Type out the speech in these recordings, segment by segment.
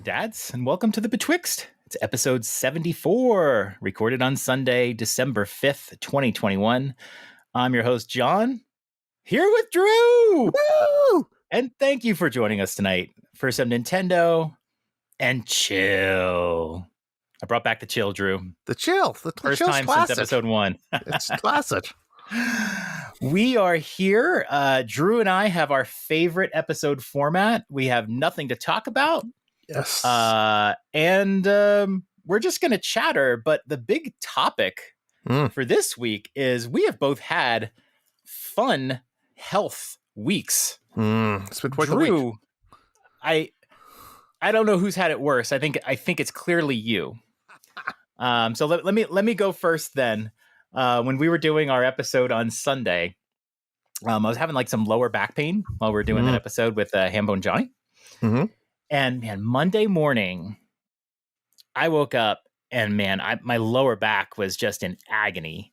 dads, and welcome to the Betwixt. It's episode 74, recorded on Sunday, December 5th, 2021. I'm your host, John, here with Drew. Woo! And thank you for joining us tonight for some Nintendo and chill. I brought back the chill, Drew. The chill. The First chill's time classic. since episode 1. It's classic. We are here. Drew and I have our favorite episode format. We have nothing to talk about. Yes. And we're just going to chatter. But the big topic for this week is we have both had fun health weeks. It's been quite a week. Drew, I don't know who's had it worse. I think it's clearly you. So let me go first then. When we were doing our episode on Sunday, I was having like some lower back pain while we were doing that episode with Hambone Johnny. Mm-hmm. And man, Monday morning, I woke up and man, my lower back was just in agony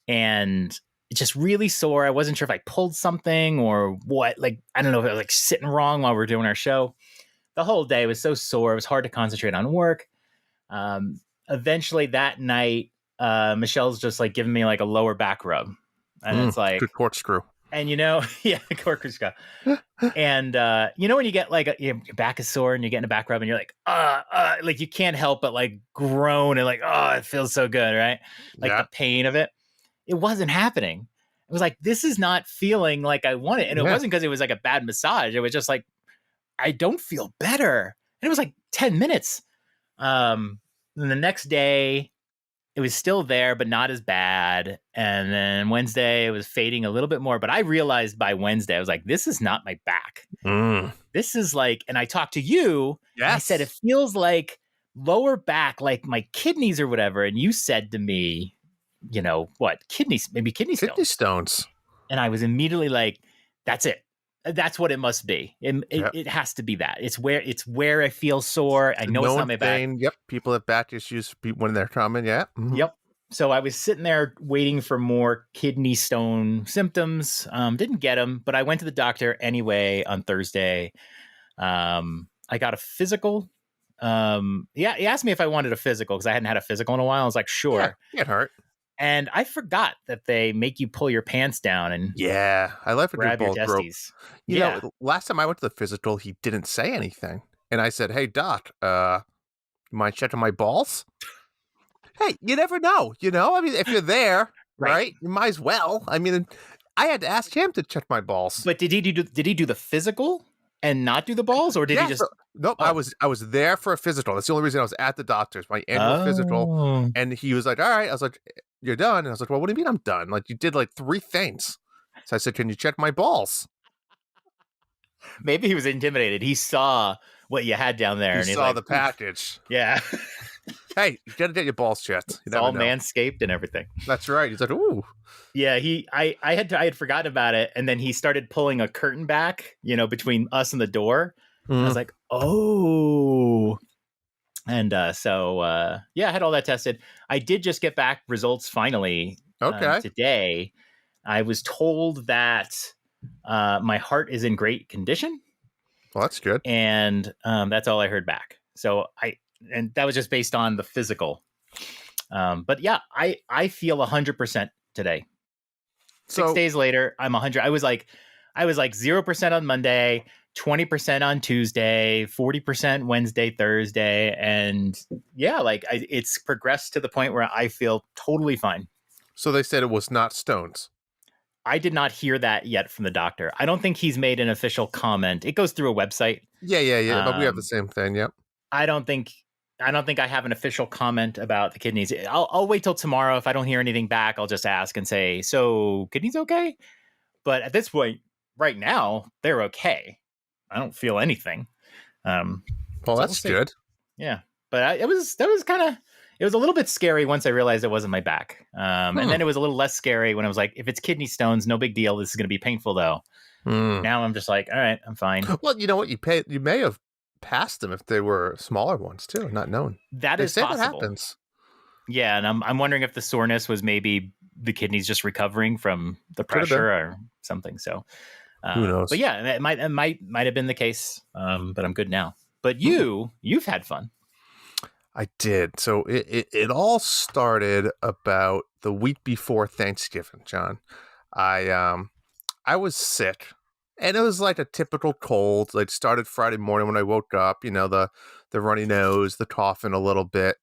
and just really sore. I wasn't sure if I pulled something or what. Like, I don't know if I was like sitting wrong while we were doing our show. The whole day was so sore. It was hard to concentrate on work. Eventually that night, Michelle's just like giving me like a lower back rub. And it's like good corkscrew. And yeah, corkscrew. And when you get like your back is sore and you're getting a back rub and you're like you can't help but like groan and like, oh, it feels so good, right? Like the pain of it. It wasn't happening. It was like, this is not feeling like I want it. And it wasn't because it was like a bad massage. It was just like, I don't feel better. And it was like 10 minutes. And the next day, it was still there, but not as bad. And then Wednesday, it was fading a little bit more. But I realized by Wednesday, I was like, this is not my back. This is like, and I talked to you. Yes. And I said, it feels like lower back, like my kidneys or whatever. And you said to me, what? Kidneys, maybe kidney stones. Kidney stones. And I was immediately like, that's it. That's what it must be. It has to be that. It's where I feel sore. I know it's not my back. Yep. People have back issues when they're coming. Yeah. Mm-hmm. Yep. So I was sitting there waiting for more kidney stone symptoms. Didn't get them, but I went to the doctor anyway on Thursday. I got a physical. He asked me if I wanted a physical because I hadn't had a physical in a while. I was like, sure. Yeah, it hurt. And I forgot that they make you pull your pants down and I love it. Grab your testes. You know, last time I went to the physical, he didn't say anything, and I said, "Hey, doc, you mind checking my balls?" Hey, you never know. I mean, if you're there, right, you might as well. I mean, I had to ask him to check my balls. But did he do the physical and not do the balls, or did he just? Nope. I was there for a physical. That's the only reason I was at the doctor's, my annual physical, and he was like, "All right." I was like, "You're done." And I was like, "Well, what do you mean I'm done? Like, you did like 3 things." So I said, "Can you check my balls?" Maybe he was intimidated. He saw what you had down there. He saw the package. Yeah. Hey, you gotta get your balls checked. It's all manscaped and everything. That's right. He's like, ooh. Yeah, I had forgotten about it, and then he started pulling a curtain back, between us and the door. I was like, oh. And so I had all that tested. I did just get back results finally today. I was told that my heart is in great condition. Well, that's good. And that's all I heard back. So and that was just based on the physical. But yeah, I feel 100% today. 6 days later, I'm 100. I was like 0% on Monday, 20% on Tuesday, 40% Wednesday, Thursday. And it's progressed to the point where I feel totally fine. So they said it was not stones. I did not hear that yet from the doctor. I don't think he's made an official comment. It goes through a website. Yeah. But we have the same thing. Yep. I don't think I have an official comment about the kidneys. I'll wait till tomorrow. If I don't hear anything back, I'll just ask and say, so kidneys okay? But at this point, right now, they're okay. I don't feel anything. Well, that's good. Yeah. But it was a little bit scary once I realized it wasn't my back. And then it was a little less scary when I was like, if it's kidney stones, no big deal. This is going to be painful though. Now I'm just like, all right, I'm fine. Well, you know what? You may have passed them if they were smaller ones too, not known. That is possible. That happens. Yeah, and I'm wondering if the soreness was maybe the kidneys just recovering from the pressure or something. So who knows? But yeah, it might have been the case. But I'm good now. But you've had fun. I did. So it all started about the week before Thanksgiving, John. I was sick, and it was like a typical cold. Like started Friday morning when I woke up. The runny nose, the coughing a little bit,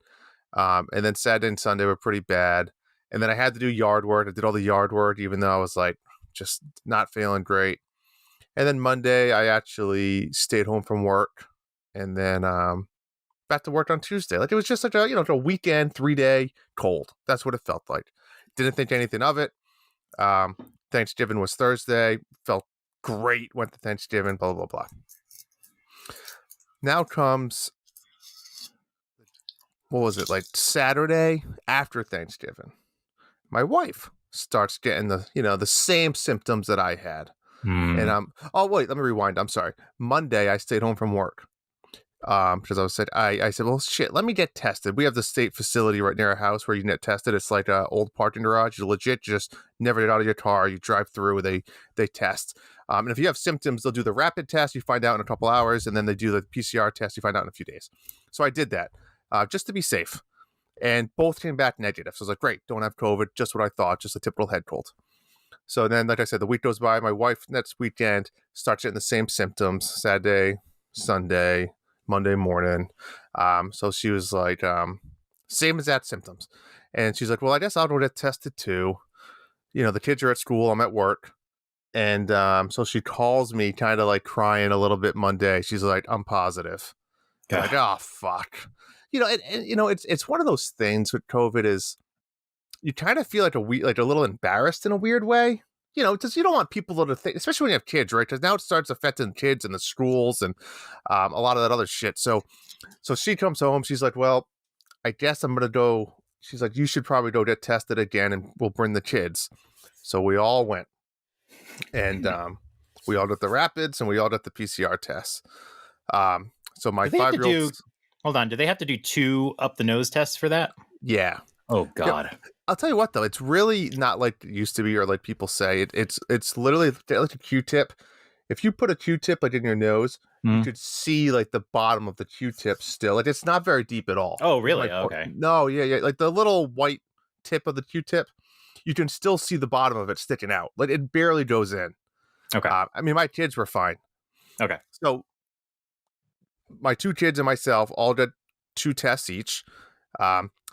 and then Saturday and Sunday were pretty bad. And then I had to do yard work. I did all the yard work, even though I was like just not feeling great. And then Monday, I actually stayed home from work, and then back to work on Tuesday. Like it was just like a weekend 3-day cold. That's what it felt like. Didn't think anything of it. Thanksgiving was Thursday. Felt great. Went to Thanksgiving. Blah blah blah. Now comes, what was it, like Saturday after Thanksgiving? My wife starts getting the same symptoms that I had. And oh wait, let me rewind. I'm sorry. Monday I stayed home from work. Because I said, well, shit, let me get tested. We have the state facility right near our house where you can get tested. It's like an old parking garage. You legit just never get out of your car. You drive through, they test. And if you have symptoms, they'll do the rapid test. You find out in a couple hours, and then they do the PCR test. You find out in a few days. So I did that just to be safe. And both came back negative. So I was like, great, don't have COVID. Just what I thought, just a typical head cold. So then, like I said, the week goes by. My wife next weekend starts getting the same symptoms, Saturday, Sunday, Monday morning. So she was like, same exact symptoms. And she's like, well, I guess I'll go get tested too. The kids are at school. I'm at work. And so she calls me kind of like crying a little bit Monday. She's like, I'm positive. I'm like, oh, fuck. It's one of those things with COVID is you kind of feel like a little embarrassed in a weird way. Because you don't want people to think, especially when you have kids, right? Because now it starts affecting kids and the schools and a lot of that other shit. So she comes home. She's like, well, I guess I'm going to go. She's like, you should probably go get tested again and we'll bring the kids. So we all went. And we all did the rapids and we all did the PCR tests. So my 5-year-old... Hold on. Do they have to do 2 up the nose tests for that? Yeah. Oh, God. Yep. I'll tell you what, though, it's really not like it used to be or like people say. It's literally like a Q-tip. If you put a Q-tip like in your nose, you could see like the bottom of the Q-tip still. Like it's not very deep at all. Oh, really? Like, okay. No, yeah. Like the little white tip of the Q-tip, you can still see the bottom of it sticking out. Like it barely goes in. Okay. I mean, my kids were fine. Okay. So my 2 kids and myself all did 2 tests each.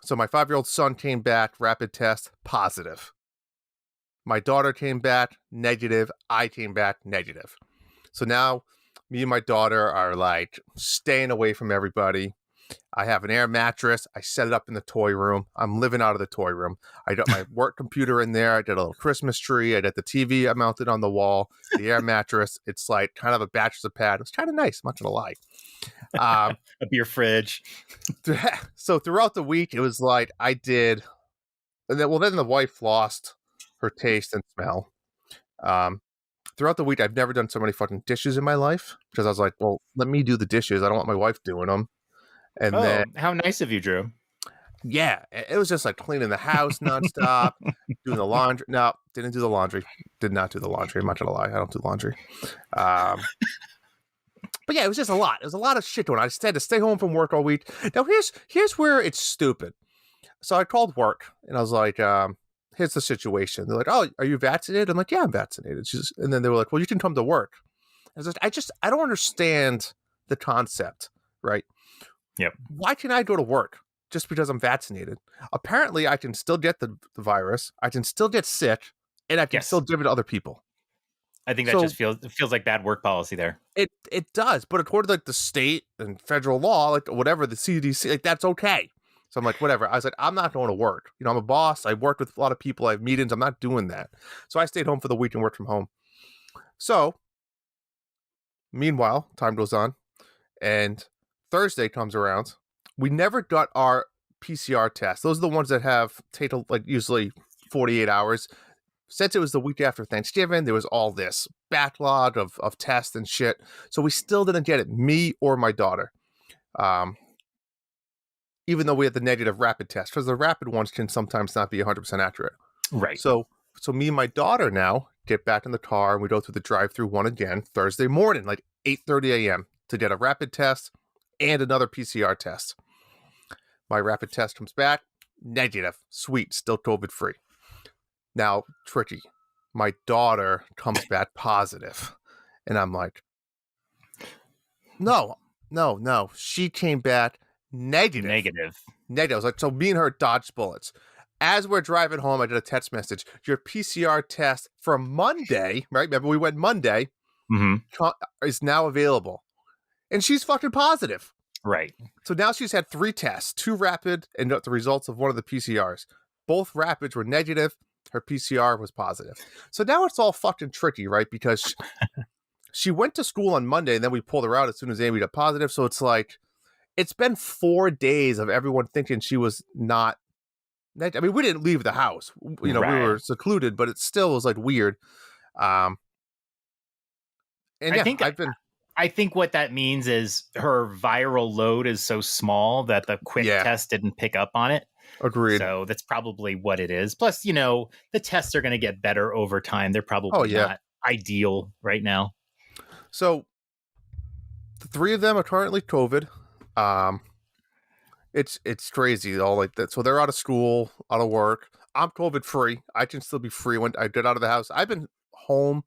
So my 5-year-old son came back, rapid test, positive. My daughter came back, negative. I came back, negative. So now me and my daughter are like staying away from everybody. I have an air mattress. I set it up in the toy room. I'm living out of the toy room. I got my work computer in there. I did a little Christmas tree. I got the TV I mounted on the wall, the air mattress. It's like kind of a bachelor's pad. It's kind of nice, I'm not going to lie. A beer fridge. So throughout the week, it was like I did. And then the wife lost her taste and smell. Throughout the week, I've never done so many fucking dishes in my life because I was like, well, let me do the dishes. I don't want my wife doing them. And then, how nice of you, Drew. Yeah, it was just like cleaning the house nonstop, doing the laundry. No, didn't do the laundry. Did not do the laundry. I'm not gonna lie, I don't do laundry. But yeah, it was just a lot. It was a lot of shit going on. I just had to stay home from work all week. Now here's where it's stupid. So I called work and I was like, here's the situation. They're like, oh, are you vaccinated? I'm like, yeah, I'm vaccinated. And then they were like, well, you can come to work. I was like, I don't understand the concept, right? Yep. Why can't I go to work just because I'm vaccinated? Apparently, I can still get the virus. I can still get sick, and I can still give it to other people. I think that just feels like bad work policy there. It does, but according to like the state and federal law, like whatever the CDC, like that's okay. So I'm like, whatever. I was like, I'm not going to work. I'm a boss. I work with a lot of people. I have meetings. I'm not doing that. So I stayed home for the week and worked from home. So meanwhile, time goes on, and Thursday comes around. We never got our PCR test. Those are the ones that take like usually 48 hours. Since it was the week after Thanksgiving, there was all this backlog of tests and shit. So we still didn't get it, me or my daughter. Even though we had the negative rapid test, because the rapid ones can sometimes not be 100% accurate. Right. So me and my daughter now get back in the car and we go through the drive-through one again Thursday morning, like 8:30 a.m. to get a rapid test and another PCR test. My rapid test comes back, negative. Sweet, still COVID-free. Now, tricky. My daughter comes back positive. And I'm like, no. She came back negative. Negative. I was like, so me and her dodged bullets. As we're driving home, I did a text message. Your PCR test from Monday, right? Remember, we went Monday, is now available. And she's fucking positive. Right. So now she's had 3 tests, 2 rapid, and got the results of one of the PCRs. Both rapids were negative. Her PCR was positive. So now it's all fucking tricky, right? Because she went to school on Monday, and then we pulled her out as soon as Amy got positive. So it's like, it's been 4 days of everyone thinking she was not. I mean, we didn't leave the house. You know, we were secluded, but it still was like weird. And I think what that means is her viral load is so small that the quick test didn't pick up on it. Agreed. So that's probably what it is. Plus, you know, the tests are going to get better over time. They're probably not ideal right now. So the 3 of them are currently COVID. It's crazy all like that. So they're out of school, out of work. I'm COVID free. I can still be free when I get out of the house. I've been home.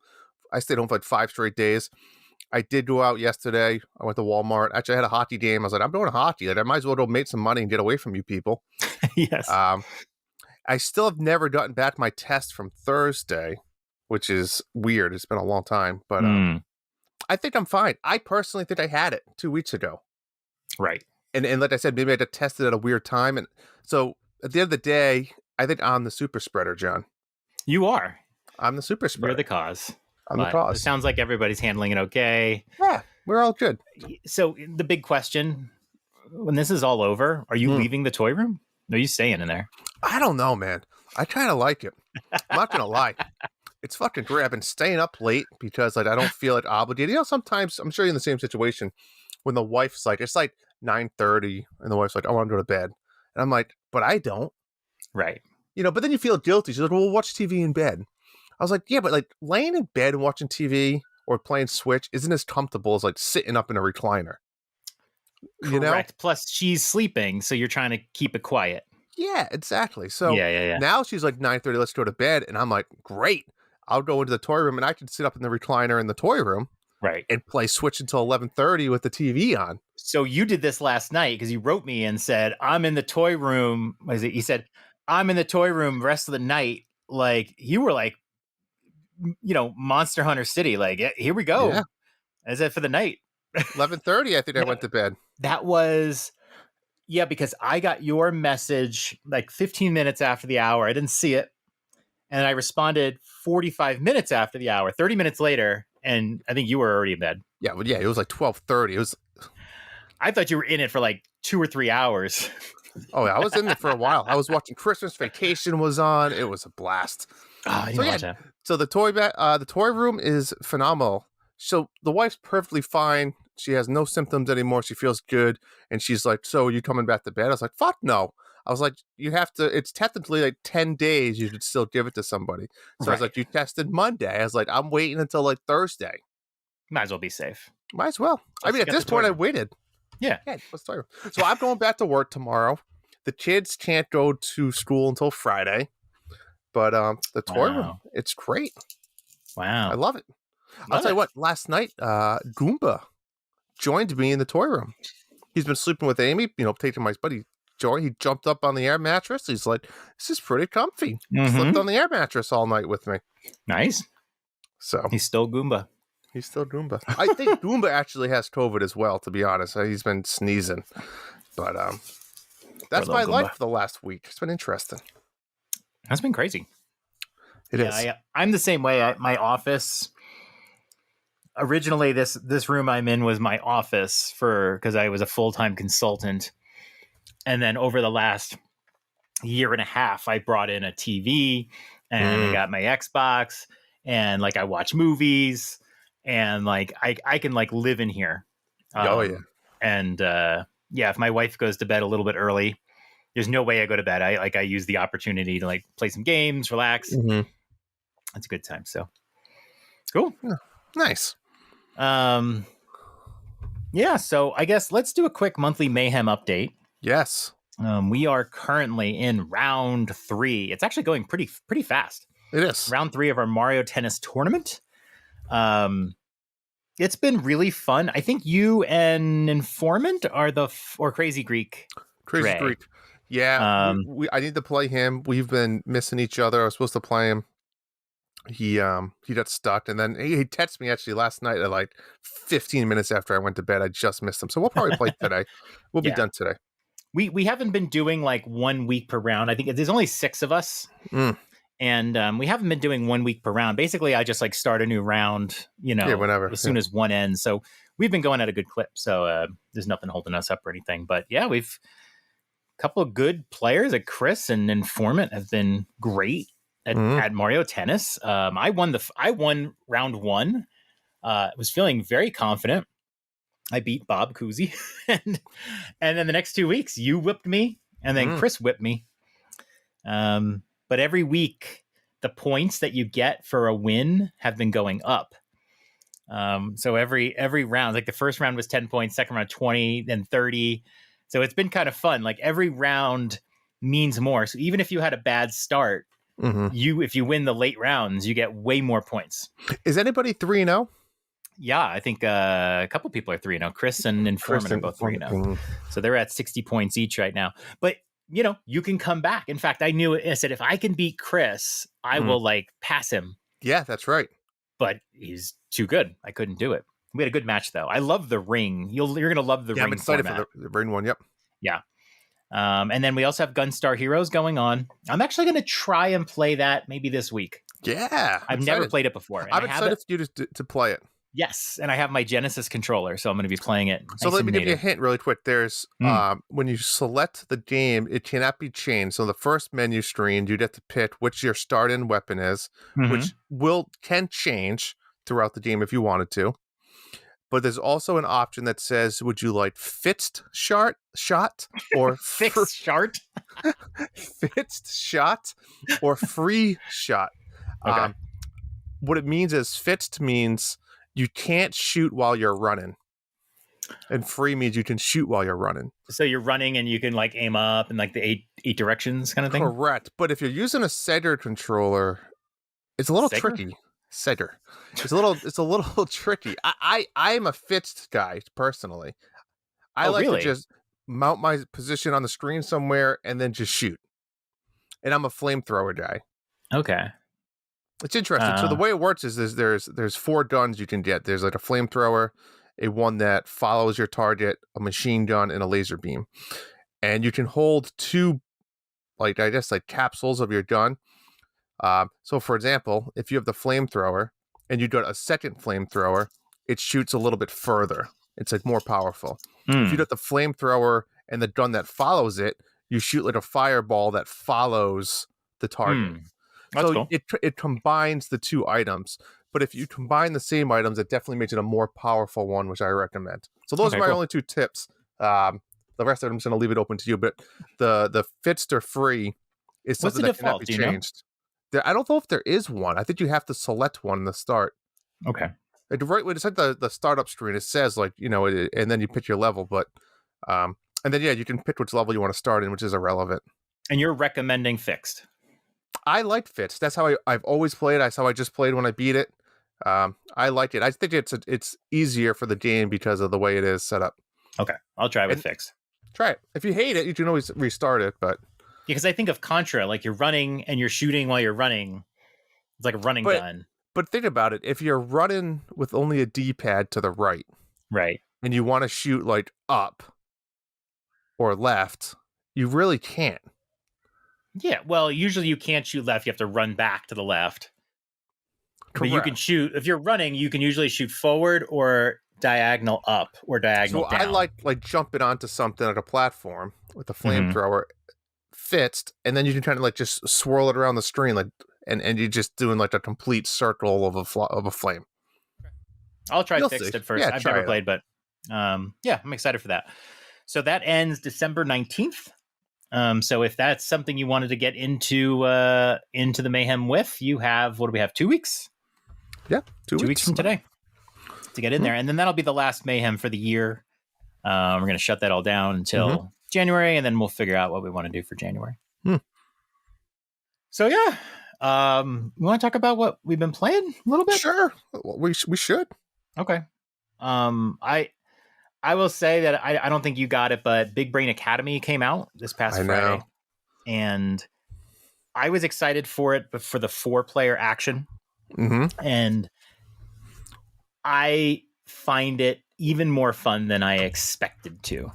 I stayed home for like 5 straight days. I did go out yesterday. I went to Walmart. Actually, I had a hockey game. I was like, I'm going to hockey. Like, I might as well go make some money and get away from you people. Yes. I still have never gotten back my test from Thursday, which is weird. It's been a long time, but I think I'm fine. I personally think I had it 2 weeks ago. Right. And like I said, maybe I got tested at a weird time. And so at the end of the day, I think I'm the super spreader, John. You are. I'm the super spreader. You're the cause. I'm the cause. It sounds like everybody's handling it okay. Yeah, we're all good. So the big question, when this is all over, are you leaving the toy room? Or are you staying in there? I don't know, man. I kind of like it. I'm not going to lie. It's fucking great. I've been staying up late because like I don't feel like obligated. You know, sometimes, I'm sure you're in the same situation, when the wife's like, it's like 9:30 and the wife's like, I want to go to bed. And I'm like, but I don't. Right. You know, but then you feel guilty. She's like, well, we'll watch TV in bed. I was like, yeah, but like laying in bed and watching TV or playing Switch isn't as comfortable as like sitting up in a recliner. You Correct. know? Plus she's sleeping, so you're trying to keep it quiet. Yeah, exactly. So yeah. Now she's like 9:30, let's go to bed. And I'm like, great. I'll go into the toy room and I can sit up in the recliner in the toy room. Right. And play Switch until 11:30 with the TV on. So you did this last night because you wrote me and said, I'm in the toy room. What is it? You said, I'm in the toy room the rest of the night. Like you were like, you know, Monster Hunter City. Like, here we go. Yeah. Is it for the night? 11:30, I think I went to bed. That was, because I got your message like 15 minutes after the hour. I didn't see it. And I responded 45 minutes after the hour, 30 minutes later. And I think you were already in bed. Yeah, well, it was like 12:30. I thought you were in it for like 2 or 3 hours. Oh, yeah, I was in there for a while. I was watching Christmas Vacation was on. It was a blast. I didn't watch that. So the toy room is phenomenal. So the wife's perfectly fine. She has no symptoms anymore. She feels good. And she's like, so are you coming back to bed? I was like, fuck no. I was like, you have to, it's technically like 10 days. You should still give it to somebody. So I was like, you tested Monday. I was like, I'm waiting until like Thursday. Might as well be safe. Might as well. I mean, at this point, I waited. Yeah. So I'm going back to work tomorrow. The kids can't go to school until Friday. But the toy room, it's great. Wow. I love it. I'll tell you what, last night, Goomba joined me in the toy room. He's been sleeping with Amy, taking my buddy Joy. He jumped up on the air mattress. He's like, this is pretty comfy. Slept on the air mattress all night with me. Nice. So he's still Goomba. I think Goomba actually has COVID as well, to be honest. He's been sneezing. But that's my life for the last week. It's been interesting. That's been crazy. It is. I'm the same way. My office, originally this room I'm in was my office because I was a full-time consultant. And then over the last year and a half, I brought in a TV and I got my Xbox and like I watch movies and like I can like live in here. And if my wife goes to bed a little bit early, there's no way I go to bed. I use the opportunity to like play some games, relax. Mm-hmm. It's a good time. So cool. Yeah. Nice. Yeah, so I guess let's do a quick monthly Mayhem update. Yes. We are currently in round 3. It's actually going pretty fast. It is. Round 3 of our Mario Tennis tournament. It's been really fun. I think you and Informant are or Crazy Greek. Crazy Dre. Greek. Yeah, I need to play him. We've been missing each other. I was supposed to play him. He got stuck, and then he texted me actually last night at like 15 minutes after I went to bed. I just missed him, so we'll probably play today. We'll be done today. We haven't been doing like 1 week per round. I think there's only 6 of us, and we haven't been doing 1 week per round. Basically, I just like start a new round, whenever, as soon as one ends. So we've been going at a good clip. So there's nothing holding us up or anything. But yeah, we've a couple of good players. Like Chris and Informant have been great at Mario Tennis. I won round 1. Was feeling very confident. I beat Bob Cousy, and then the next 2 weeks you whipped me, and then Chris whipped me. But every week the points that you get for a win have been going up. So every round, like the first round was 10 points, second round 20, then 30. So it's been kind of fun. Like every round means more. So even if you had a bad start, if you win the late rounds, you get way more points. Is anybody 3-0? Yeah, I think a couple people are 3-0. Chris and Informant are both 3-0. So they're at 60 points each right now. But you can come back. In fact, I said, if I can beat Chris, I will like pass him. Yeah, that's right. But he's too good. I couldn't do it. We had a good match though. I love the ring. You're going to love the ring. I'm excited format. for the ring one. Yep. Yeah. And then we also have Gunstar Heroes going on. I'm actually going to try and play that maybe this week. Yeah. I've never played it before. I'm excited for you to play it. Yes, and I have my Genesis controller, so I'm going to be playing it. So let me give you a hint really quick. There's when you select the game, it cannot be changed. So the first menu screen, you'd have to pick which your start-in weapon is, which can change throughout the game if you wanted to. But there's also an option that says, would you like fixed shot or fixed shot? Fixed shot or free shot? Okay. What it means is fixed means you can't shoot while you're running. And free means you can shoot while you're running. So you're running and you can like aim up and like the eight directions kind of thing? Correct. But if you're using a Sega controller, it's a little tricky. Sega. It's a little tricky. I'm a fixed guy personally. I like to just mount my position on the screen somewhere and then just shoot. And I'm a flamethrower guy. Okay. It's interesting. So the way it works is there's 4 guns you can get. There's like a flamethrower, a one that follows your target, a machine gun, and a laser beam. And you can hold 2, like capsules of your gun. So for example, if you have the flamethrower and you got a second flamethrower, it shoots a little bit further. It's like more powerful. If you got the flamethrower and the gun that follows it, you shoot like a fireball that follows the target. That's so cool. It combines the 2 items. But if you combine the same items, it definitely makes it a more powerful one, which I recommend. So those are my only 2 tips. The rest of them, I'm just going to leave it open to you. But the fixed or free is something that cannot be changed. I don't know if there is one. I think you have to select one in the start. Okay. Right when it's like the startup screen, it says like, and then you pick your level. But and then you can pick which level you want to start in, which is irrelevant. And you're recommending fixed? I like fixed. That's how I've always played. That's how I just played when I beat it. I like it. I think it's easier for the game because of the way it is set up. Okay, I'll try with fixed. Try it. If you hate it, you can always restart it. But because I think of Contra, like you're running and you're shooting while you're running. It's like a running gun. But think about it. If you're running with only a D-pad to the right, and you want to shoot like up or left, you really can't. Yeah, well, usually you can't shoot left. You have to run back to the left. Correct. But you can shoot, if you're running, you can usually shoot forward or diagonal up or diagonal down. I like jumping onto something like a platform with a flamethrower fixed, and then you can kind of like just swirl it around the screen, like and you're just doing like a complete circle of a flame. I'll try fixed at first. I've never played, but I'm excited for that. So that ends December 19th. So if that's something you wanted to get into the Mayhem with, you have, what do we have? 2 weeks? Yeah. 2 weeks. 2 weeks from today to get in there. And then that'll be the last Mayhem for the year. We're going to shut that all down until January, and then we'll figure out what we want to do for January. So yeah, we want to talk about what we've been playing a little bit. Sure, we should. Okay. I will say that I don't think you got it, but Big Brain Academy came out this past Friday, and I was excited for it, but for the 4-player action, and I find it even more fun than I expected to.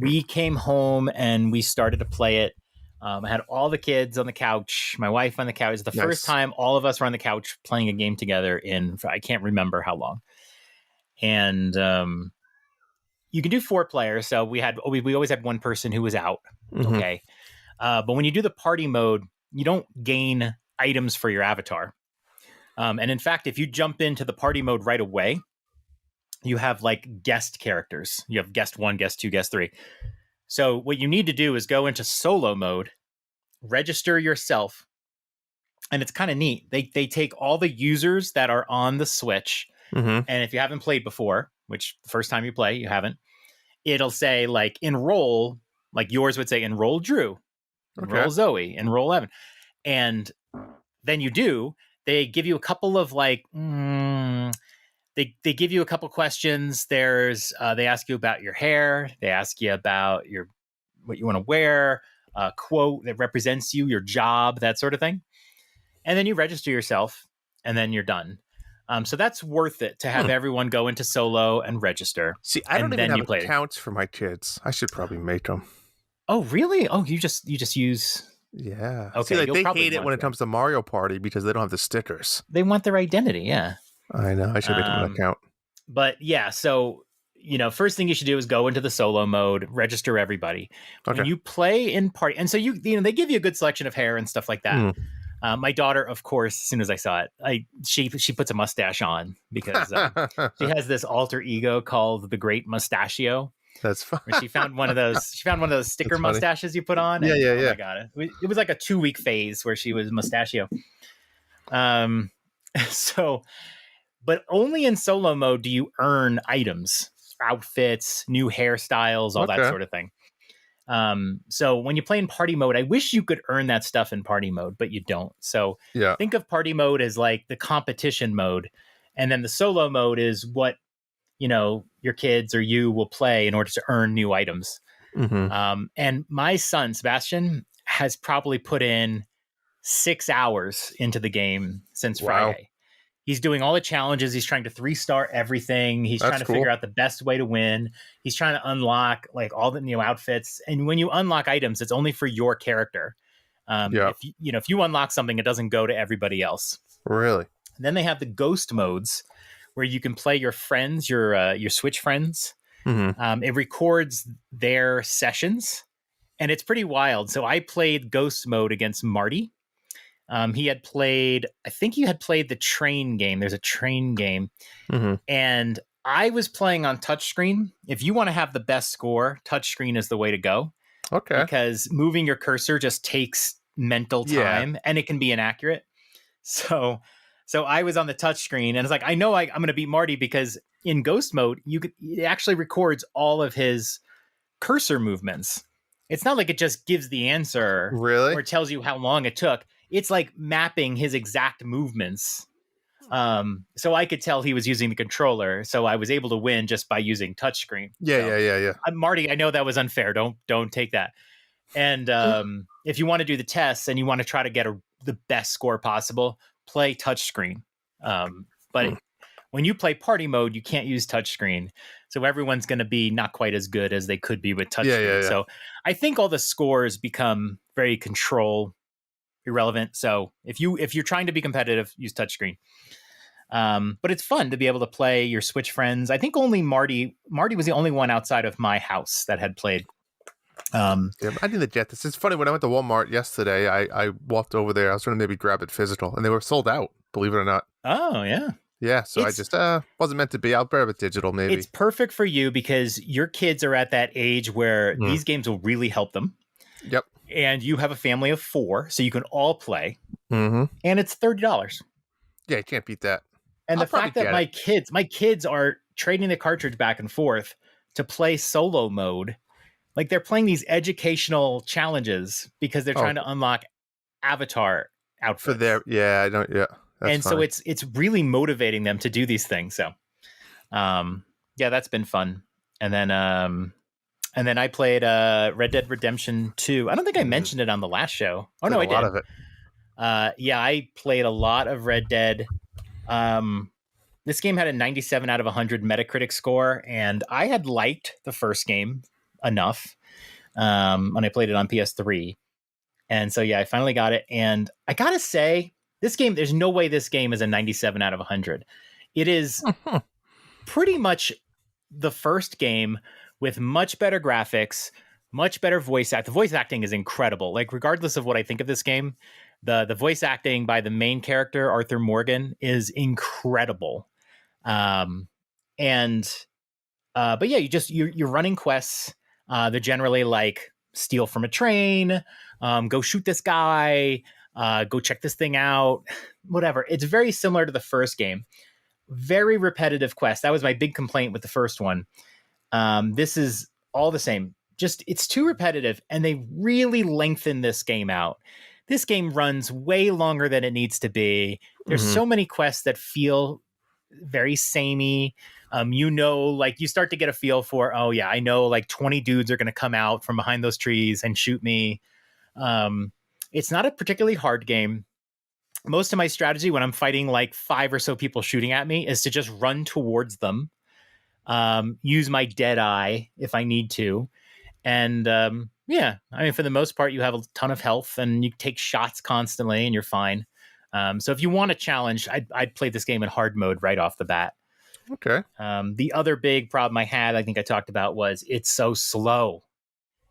We came home and we started to play it. I had all the kids on the couch, my wife on the couch. It's the first time all of us were on the couch playing a game together in, I can't remember how long. And you can do 4 players. So we always had one person who was out. Okay. But when you do the party mode, you don't gain items for your avatar. And in fact, if you jump into the party mode right away, you have like guest characters. You have guest 1, guest 2, guest 3. So what you need to do is go into solo mode, register yourself. And it's kind of neat. They take all the users that are on the Switch. And if you haven't played before, which the first time you play, you haven't, it'll say like enroll, like yours would say enroll Drew, enroll Zoe, enroll Evan. And then you do, they give you a couple of like, they give you a couple questions. There's, they ask you about your hair. They ask you about what you want to wear, a quote that represents you, your job, that sort of thing. And then you register yourself and then you're done. So that's worth it to have everyone go into solo and register. See, I don't even have accounts for my kids. I should probably make them. Oh, really? Oh, you just use. Yeah. Okay. See, like, they hate it when it comes to Mario Party because they don't have the stickers. They want their identity. Yeah. I know. I should make them an account. But yeah, so first thing you should do is go into the solo mode, register everybody. When you play in party, and so they give you a good selection of hair and stuff like that. My daughter, of course, as soon as I saw it, she puts a mustache on because she has this alter ego called the Great Mustachio. That's fun. She found one of those. She found one of those sticker mustaches you put on. Yeah. Oh my god, it was like a 2-week phase where she was mustachio. So, but only in solo mode do you earn items, outfits, new hairstyles, all that sort of thing. So when you play in party mode, I wish you could earn that stuff in party mode, but you don't. So think of party mode as like the competition mode. And then the solo mode is what, your kids or you will play in order to earn new items. And my son, Sebastian, has probably put in 6 hours into the game since Friday. He's doing all the challenges. He's trying to 3-star everything. He's trying to figure out the best way to win. He's trying to unlock like all the new outfits. And when you unlock items, it's only for your character. If you unlock something, it doesn't go to everybody else. Really? And then they have the ghost modes where you can play your friends, your Switch friends. It records their sessions, and it's pretty wild. So I played ghost mode against Marty. He had played, I think he had played the train game. There's a train game. And I was playing on touchscreen. If you want to have the best score, touchscreen is the way to go. Okay. Because moving your cursor just takes mental time and it can be inaccurate. So I was on the touchscreen and it's like, I know I'm going to beat Marty because in ghost mode, it actually records all of his cursor movements. It's not like it just gives the answer or tells you how long it took. It's like mapping his exact movements. So I could tell he was using the controller. So I was able to win just by using touchscreen. Yeah. Marty, I know that was unfair. Don't take that. And if you want to do the tests and you want to try to get the best score possible, play touchscreen. But when you play party mode, you can't use touchscreen. So everyone's going to be not quite as good as they could be with touchscreen. So I think all the scores become very control irrelevant. So if you're trying to be competitive, use touchscrreen. But it's fun to be able to play your Switch friends. I think only Marty was the only one outside of my house that had played. I didn't get this. It's funny, when I went to Walmart yesterday, I walked over there. I was trying to maybe grab it physical, and they were sold out, believe it or not. Oh, yeah. Yeah, so I just wasn't meant to be. I'll grab it digital, maybe. It's perfect for you because your kids are at that age where these games will really help them. Yep. And you have a family of 4, so you can all play. And it's $30. Yeah, you can't beat that. And the fact that my kids are trading the cartridge back and forth to play solo mode. Like they're playing these educational challenges because they're trying to unlock avatar outfits. For their I don't and fine. So it's really motivating them to do these things. So that's been fun. And then I played Red Dead Redemption 2. I don't think I mentioned it on the last show. Oh no, I did. A lot of it. I played a lot of Red Dead. This game had a 97 out of 100 Metacritic score, and I had liked the first game enough when I played it on PS3. And so, I finally got it. And I got to say, this game, there's no way this game is a 97 out of 100. It is pretty much the first game with much better graphics, much better voice act. The voice acting is incredible. Like, regardless of what I think of this game, the voice acting by the main character, Arthur Morgan, is incredible. But you're running quests. They're generally like steal from a train, go shoot this guy, go check this thing out, whatever. It's very similar to the first game. Very repetitive quest. That was my big complaint with the first one. This is all the same. Just it's too repetitive, and they really lengthen this game out. This game runs way longer than it needs to be. There's so many quests that feel very samey. Like you start to get a feel for, I know like 20 dudes are going to come out from behind those trees and shoot me. It's not a particularly hard game. Most of my strategy when I'm fighting like 5 or so people shooting at me is to just run towards them. Use my dead eye if I need to. And for the most part, you have a ton of health and you take shots constantly and you're fine. So if you want a challenge, I'd play this game in hard mode right off the bat. Okay. The other big problem I had, I think I talked about, was it's so slow.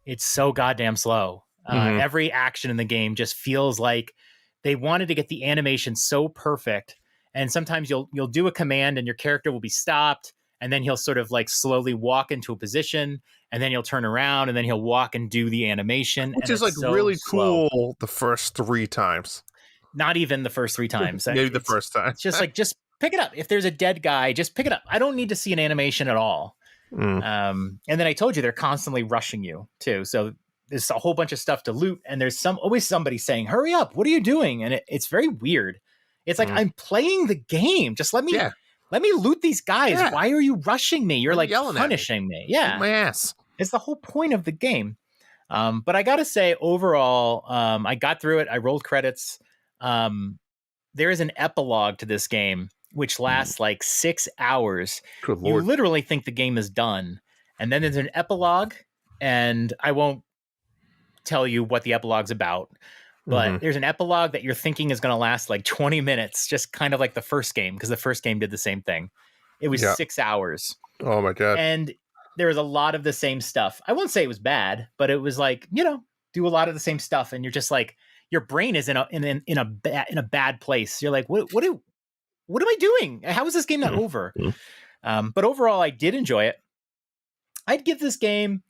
It's so goddamn slow. Every action in the game just feels like they wanted to get the animation so perfect. And sometimes you'll do a command and your character will be stopped, and then he'll sort of like slowly walk into a position, and then he'll turn around, and then he'll walk and do the animation. Which is like so really slow. Cool the first 3 times. Not even the first 3 times. Maybe the first time. It's just like, just pick it up. If there's a dead guy, just pick it up. I don't need to see an animation at all. And then I told you they're constantly rushing you too. So there's a whole bunch of stuff to loot, and there's always somebody saying, "Hurry up! What are you doing?" And it's very weird. It's like I'm playing the game. Just let me loot these guys. Yeah. Why are you rushing me? You're like punishing me. Yeah, my ass. It's the whole point of the game. But I gotta say, overall, I got through it. I rolled credits. There is an epilogue to this game which lasts like 6 hours. Good Lord. You literally think the game is done, and then there's an epilogue, and I won't tell you what the epilogue's about, but there's an epilogue that you're thinking is going to last like 20 minutes, just kind of like the first game, because the first game did the same thing. It was 6 hours. Oh my God. And there was a lot of the same stuff. I won't say it was bad, but it was like, do a lot of the same stuff, and you're just like, your brain is in a bad place. You're like, what am I doing? How is this game not over? But overall, I did enjoy it. I'd give this game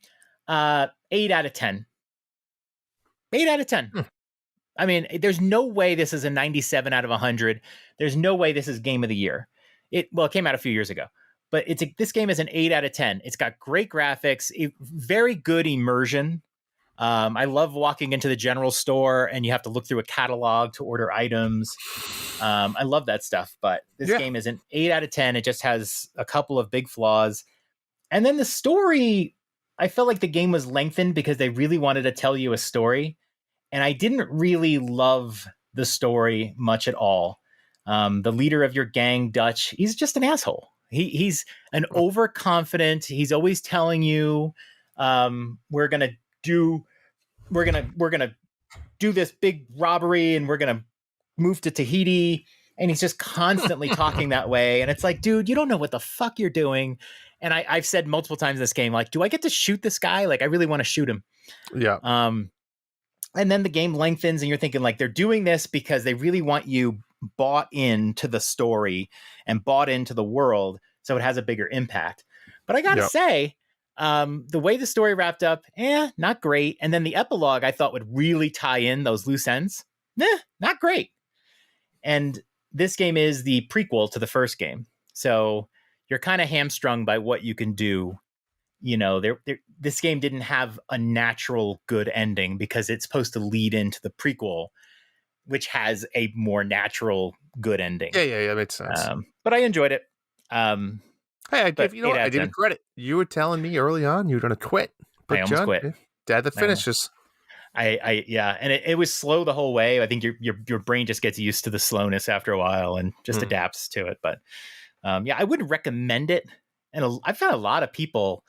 8 out of 10. 8 out of 10. I mean, there's no way this is a 97 out of 100. There's no way this is game of the year. It came out a few years ago, but this game is an 8 out of 10. It's got great graphics, very good immersion. I love walking into the general store and you have to look through a catalog to order items. I love that stuff, but this game is an 8 out of 10. It just has a couple of big flaws. And then the story, I felt like the game was lengthened because they really wanted to tell you a story. And I didn't really love the story much at all. The leader of your gang, Dutch, he's just an asshole. He's an overconfident. He's always telling you, we're gonna do this big robbery and we're gonna move to Tahiti. And he's just constantly talking that way. And it's like, dude, you don't know what the fuck you're doing. And I've said multiple times in this game, like, do I get to shoot this guy? Like, I really want to shoot him. Yeah. And then the game lengthens and you're thinking like they're doing this because they really want you bought into the story and bought into the world. So it has a bigger impact. But I got to say, the way the story wrapped up, not great. And then the epilogue I thought would really tie in those loose ends. Not great. And this game is the prequel to the first game. So you're kind of hamstrung by what you can do this game didn't have a natural good ending because it's supposed to lead into the prequel, which has a more natural good ending. Yeah, makes sense. But I enjoyed it. Hey, I give I give you credit. You were telling me early on you were going to quit, but I almost quit. Dad that finishes. And it was slow the whole way. I think your brain just gets used to the slowness after a while and just adapts to it. But I wouldn't recommend it. And I found a lot of people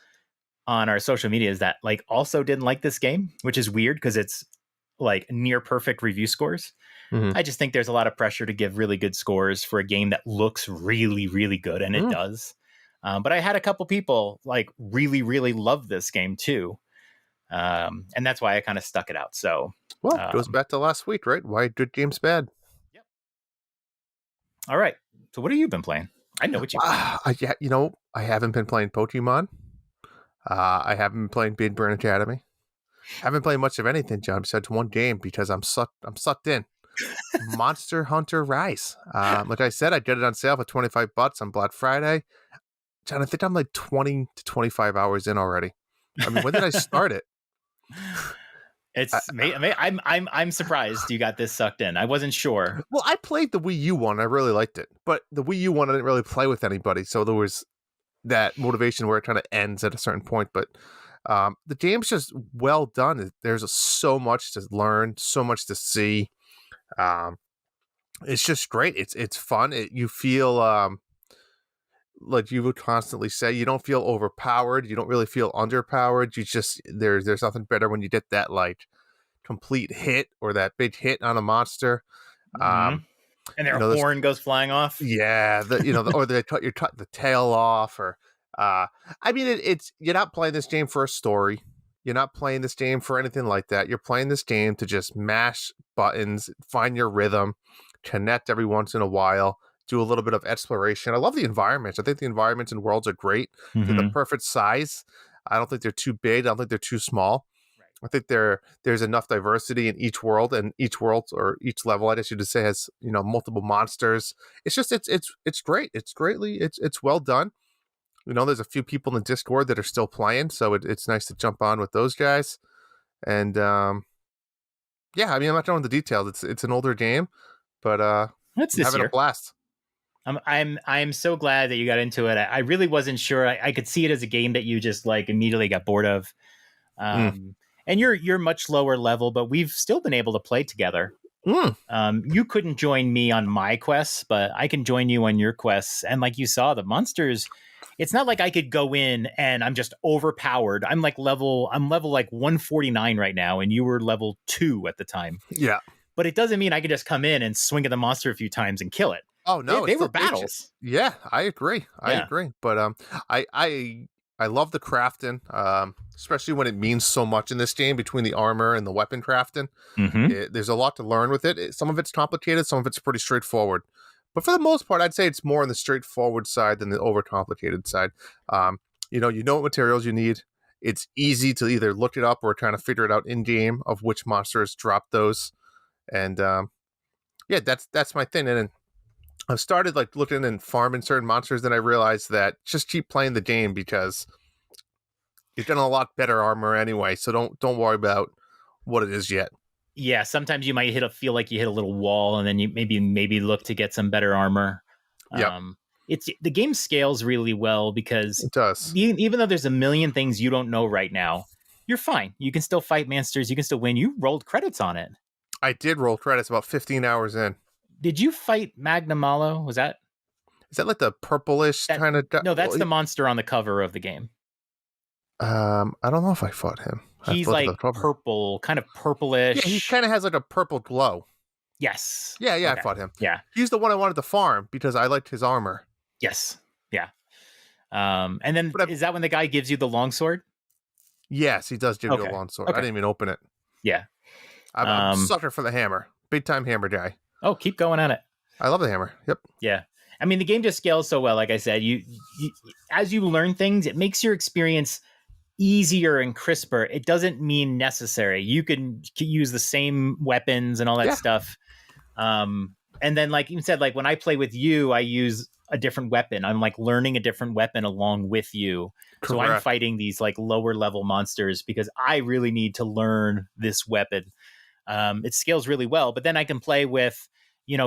on our social medias that like also didn't like this game, which is weird because it's like near perfect review scores. I just think there's a lot of pressure to give really good scores for a game that looks really, really good, and it does. But I had a couple people like really, really love this game too. And that's why I kind of stuck it out. So, it goes back to last week, right? Why good games bad? Yep. All right. So what have you been playing? I know what you've playing. I haven't been playing Pokemon. I haven't been playing Big Burn Academy. Haven't played much of anything, John, besides one game because I'm sucked in. Monster Hunter Rise. Like I said, I did it on sale for $25 on Black Friday. John, I think I'm like 20 to 25 hours in already. I mean, when did I start it? I'm surprised you got this sucked in. I wasn't sure. Well, I played the Wii U one. I really liked it, but the Wii U one I didn't really play with anybody, so there was that motivation where it kind of ends at a certain point. But the game's just well done. There's so much to learn, so much to see. It's just great. It's fun. You feel like you would constantly say, you don't feel overpowered. You don't really feel underpowered. You just there's nothing better when you get that like complete hit or that big hit on a monster. And their horn goes flying off. Yeah, or they cut the tail off. Or I mean, it's you're not playing this game for a story. You're not playing this game for anything like that. You're playing this game to just mash buttons, find your rhythm, connect every once in a while, do a little bit of exploration. I love the environments. I think the environments and worlds are great. They're the perfect size. I don't think they're too big. I don't think they're too small. Right. I think there's enough diversity in each world, and each world or each level, I guess you could say, has multiple monsters. It's just it's great. It's well done. There's a few people in the Discord that are still playing, so it's nice to jump on with those guys. And I mean, I'm not knowing the details. It's an older game, but I'm having a blast. I'm so glad that you got into it. I really wasn't sure. I could see it as a game that you just like immediately got bored of. And you're much lower level, but we've still been able to play together. You couldn't join me on my quests, but I can join you on your quests. And like you saw, the monsters, it's not like I could go in and I'm just overpowered. I'm level like 149 right now, and you were level 2 at the time. Yeah. But it doesn't mean I could just come in and swing at the monster a few times and kill it. Oh no, they were battles. Yeah, I agree. I agree. But I love the crafting, especially when it means so much in this game between the armor and the weapon crafting. There's a lot to learn with it. Some of it's complicated, some of it's pretty straightforward. But for the most part, I'd say it's more on the straightforward side than the overcomplicated side. You know what materials you need. It's easy to either look it up or kind of figure it out in game of which monsters drop those. And that's my thing. And I've started like looking and farming certain monsters, then I realized that just keep playing the game because you're getting a lot better armor anyway. So don't worry about what it is yet. Yeah, sometimes you might feel like you hit a little wall, and then you maybe look to get some better armor. Yeah, the game scales really well because it does. Even though there's a million things you don't know right now, you're fine. You can still fight monsters. You can still win. You rolled credits on it. I did roll credits about 15 hours in. Did you fight Magnamalo? Is that like the purplish kind of? No, that's the monster on the cover of the game. I don't know if I fought him. He's like purple, kind of purplish. Yeah, he kind of has like a purple glow. Yes. Yeah, okay. I fought him. Yeah. He's the one I wanted to farm because I liked his armor. Yes. Yeah. And then is that when the guy gives you the longsword? Yes, he does give you a longsword. Okay. I didn't even open it. Yeah. I'm a sucker for the hammer. Big time hammer guy. Oh, keep going at it. I love the hammer. Yep. Yeah. I mean, the game just scales so well. Like I said, you as you learn things, it makes your experience easier and crisper. It doesn't mean necessary. You can use the same weapons and all that stuff. And then, like you said, like when I play with you, I use a different weapon. I'm like learning a different weapon along with you. So I'm Correct. fighting these like lower level monsters because I really need to learn this weapon. It scales really well, but then I can play with,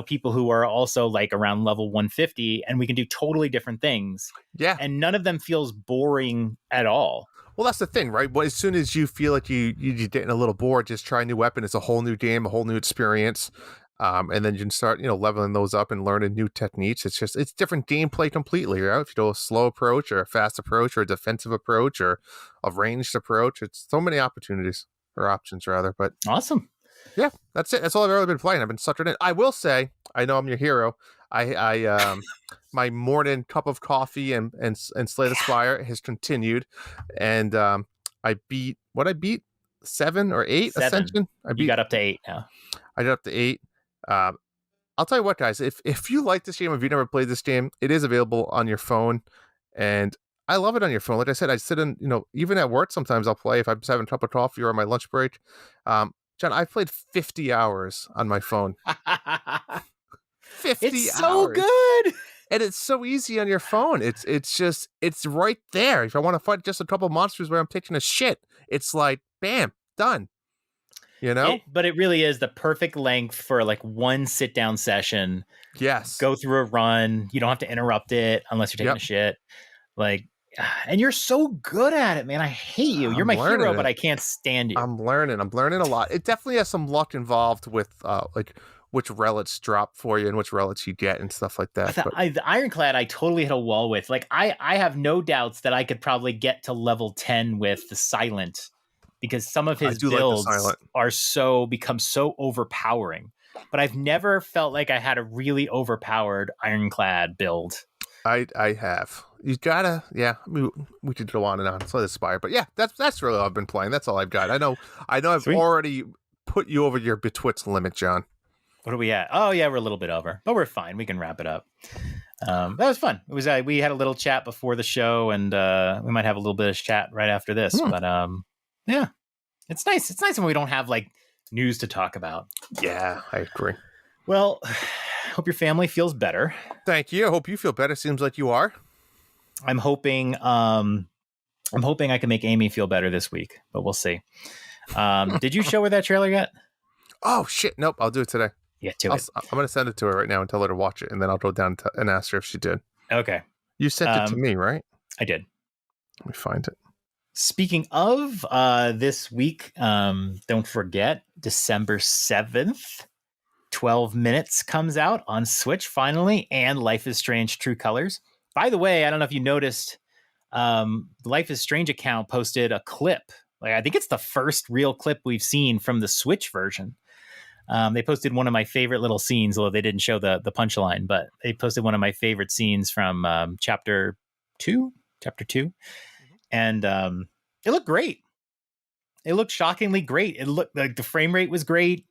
people who are also like around level 150, and we can do totally different things. Yeah. And none of them feels boring at all. Well, that's the thing, right? Well, as soon as you feel like you're getting a little bored, just try a new weapon. It's a whole new game, a whole new experience. And then you can start, leveling those up and learning new techniques. It's different gameplay completely, right? If you do a slow approach or a fast approach or a defensive approach or a ranged approach, it's so many opportunities or options rather. But awesome. Yeah, that's it. That's all I've really been playing. I've been sucked in. I will say, I know I'm your hero. I my morning cup of coffee and Slay the Spire has continued, and I beat 7 or 8 Ascension. You got up to 8 now. I got up to 8. I'll tell you what, guys. If you like this game, if you've never played this game, it is available on your phone, and I love it on your phone. Like I said, I sit in, even at work sometimes I'll play if I'm having a cup of coffee or on my lunch break. John, I've played 50 hours on my phone. 50 it's hours. So good. And it's so easy on your phone. It's right there. If I want to fight just a couple monsters where I'm taking a shit, it's like, bam, done. But it really is the perfect length for like one sit down session. Yes. Go through a run. You don't have to interrupt it unless you're taking a shit. Like, and you're so good at it, man. I hate you. You're my hero, but I can't stand you. I'm learning a lot. It definitely has some luck involved with like which relics drop for you and which relics you get and stuff like that. The Ironclad, I totally hit a wall with. Like, I have no doubts that I could probably get to level 10 with the Silent, because some of his builds are become so overpowering. But I've never felt like I had a really overpowered Ironclad build. I have. You gotta, we could go on and on. Slay the Spire, but yeah, that's really all I've been playing. That's all I've got. I know. I've already put you over your Betwixt limit, John. What are we at? Oh yeah, we're a little bit over, but we're fine. We can wrap it up. That was fun. It was. We had a little chat before the show, and we might have a little bit of chat right after this. But yeah, it's nice. It's nice when we don't have like news to talk about. Yeah, I agree. Well, hope your family feels better. Thank you. I hope you feel better. Seems like you are. I'm hoping I can make Amy feel better this week, but we'll see. Did you show her that trailer yet? Oh shit! Nope. I'll do it today. Yeah, I'm going to send it to her right now and tell her to watch it, and then I'll go down and ask her if she did. Okay. You sent it to me, right? I did. Let me find it. Speaking of this week, don't forget December 7th, 12 Minutes comes out on Switch finally, and Life is Strange True Colors. By the way, I don't know if you noticed, the Life is Strange account posted a clip. Like, I think it's the first real clip we've seen from the Switch version. They posted one of my favorite little scenes, although they didn't show the punchline, but they posted one of my favorite scenes from chapter 2. Mm-hmm. And it looked great. It looked shockingly great. It looked like the frame rate was great.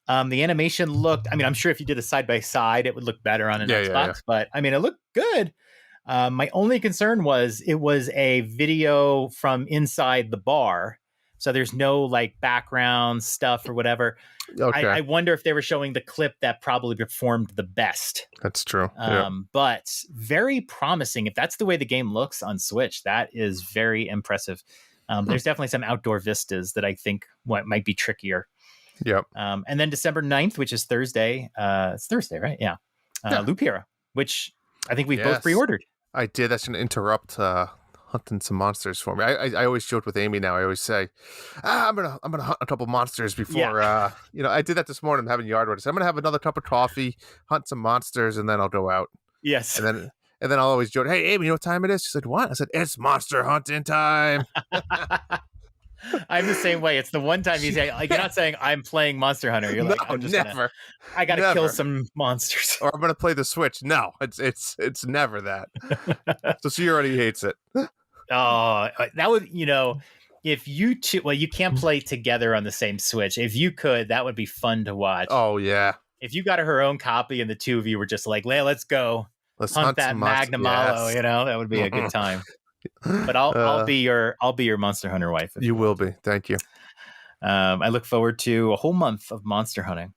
The animation looked, I mean, I'm sure if you did a side by side, it would look better on an Xbox, but I mean, it looked good. My only concern was it was a video from inside the bar. So there's no like background stuff or whatever. Okay. I wonder if they were showing the clip that probably performed the best. That's true. But very promising. If that's the way the game looks on Switch, that is very impressive. There's definitely some outdoor vistas that I think might be trickier. Yep. And then December 9th, which is Thursday. It's Thursday, right? Yeah. Loop Hero, which I think we've both pre-ordered. I did. That's going to interrupt hunting some monsters for me. I always joke with Amy now. I always say, I'm gonna hunt a couple monsters before I did that this morning. I'm having yard work. So I'm gonna have another cup of coffee, hunt some monsters, and then I'll go out. Yes. And then I'll always joke, hey Amy, you know what time it is? She said, what? I said, it's monster hunting time. I'm the same way. It's the one time you say, like, you're not saying I'm playing Monster Hunter. You're like, no, I'm just never. I gotta kill some monsters. Or I'm gonna play the Switch. No, it's never that. So she already hates it. Oh, that would, if you two, well, you can't play together on the same Switch. If you could, that would be fun to watch. Oh yeah. If you got her own copy and the two of you were just like, let's go. Let's hunt that Magnum Mallow, that would be a good time. But I'll be your Monster Hunter wife. You will be. Thank you. I look forward to a whole month of monster hunting.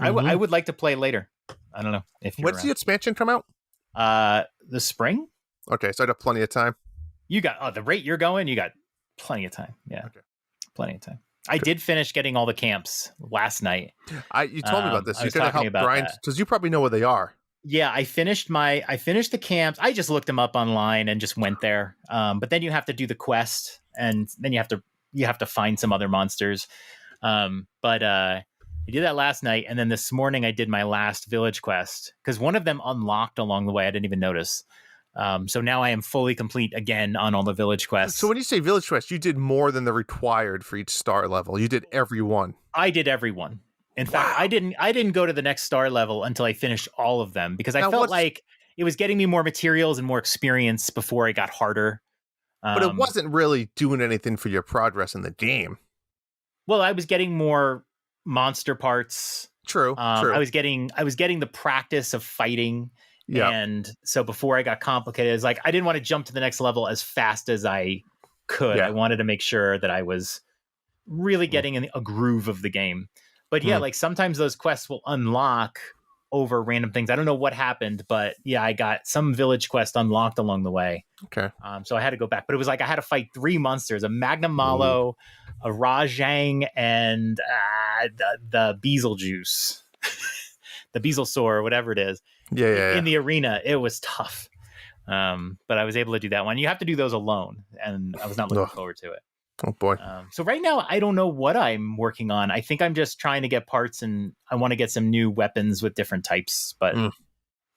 Mm-hmm. I would like to play later. I don't know if you're When's the expansion come out? The spring. Okay, so I got plenty of time. You got the rate you're going. You got plenty of time. Yeah, okay. Plenty of time. I did finish getting all the camps last night. You told me about this. I You was could have talking helped about grind that. because you probably know where they are. Yeah, I finished the camps. I just looked them up online and just went there. But then you have to do the quest, and then you have to find some other monsters. But I did that last night, and then this morning I did my last village quest because one of them unlocked along the way. I didn't even notice. So now I am fully complete again on all the village quests. So when you say village quest, you did more than the required for each star level. You did every one. I did every one. In fact, I didn't go to the next star level until I finished all of them because I felt like it was getting me more materials and more experience before it got harder. But it wasn't really doing anything for your progress in the game. Well, I was getting more monster parts. True. I was getting the practice of fighting. Yeah. And so before I got complicated, it's like I didn't want to jump to the next level as fast as I could. Yeah. I wanted to make sure that I was really getting in a groove of the game. But yeah, like sometimes those quests will unlock over random things. I don't know what happened, but yeah, I got some village quest unlocked along the way. Okay. So I had to go back, but it was like I had to fight 3 monsters: a Magnum Malo, a Rajang, and the Beetlejuice, the Beetlesaur, whatever it is. Yeah. In the arena, it was tough. But I was able to do that one. You have to do those alone, and I was not looking forward to it. Oh boy. So right now, I don't know what I'm working on. I think I'm just trying to get parts, and I want to get some new weapons with different types, but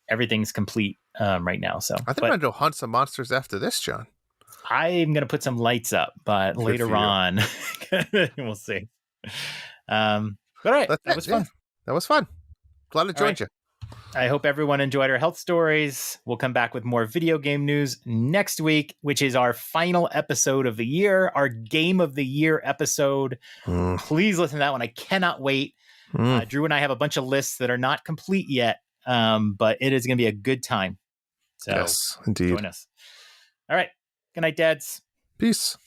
everything's complete right now. So I think I'm going to go hunt some monsters after this, John. I'm going to put some lights up, but later on, we'll see. But all right, that was fun. That was fun. Glad I joined you. I hope everyone enjoyed our health stories. We'll come back with more video game news next week, which is our final episode of the year, our Game of the Year episode. Please listen to that one. I cannot wait. Drew and I have a bunch of lists that are not complete yet, but it is going to be a good time. So yes, indeed. Join us. All right. Good night, dads. Peace.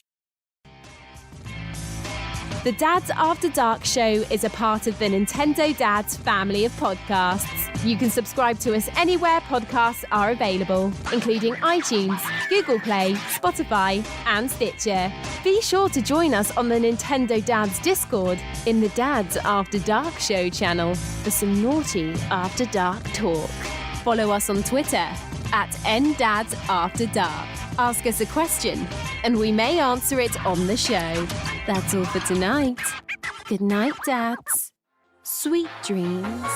The Dads After Dark show is a part of the Nintendo Dads family of podcasts. You can subscribe to us anywhere podcasts are available, including iTunes, Google Play, Spotify, and Stitcher. Be sure to join us on the Nintendo Dads Discord in the Dads After Dark show channel for some naughty After Dark talk. Follow us on Twitter @NDadsAfterDark. Ask us a question, and we may answer it on the show. That's all for tonight. Good night, Dads. Sweet dreams.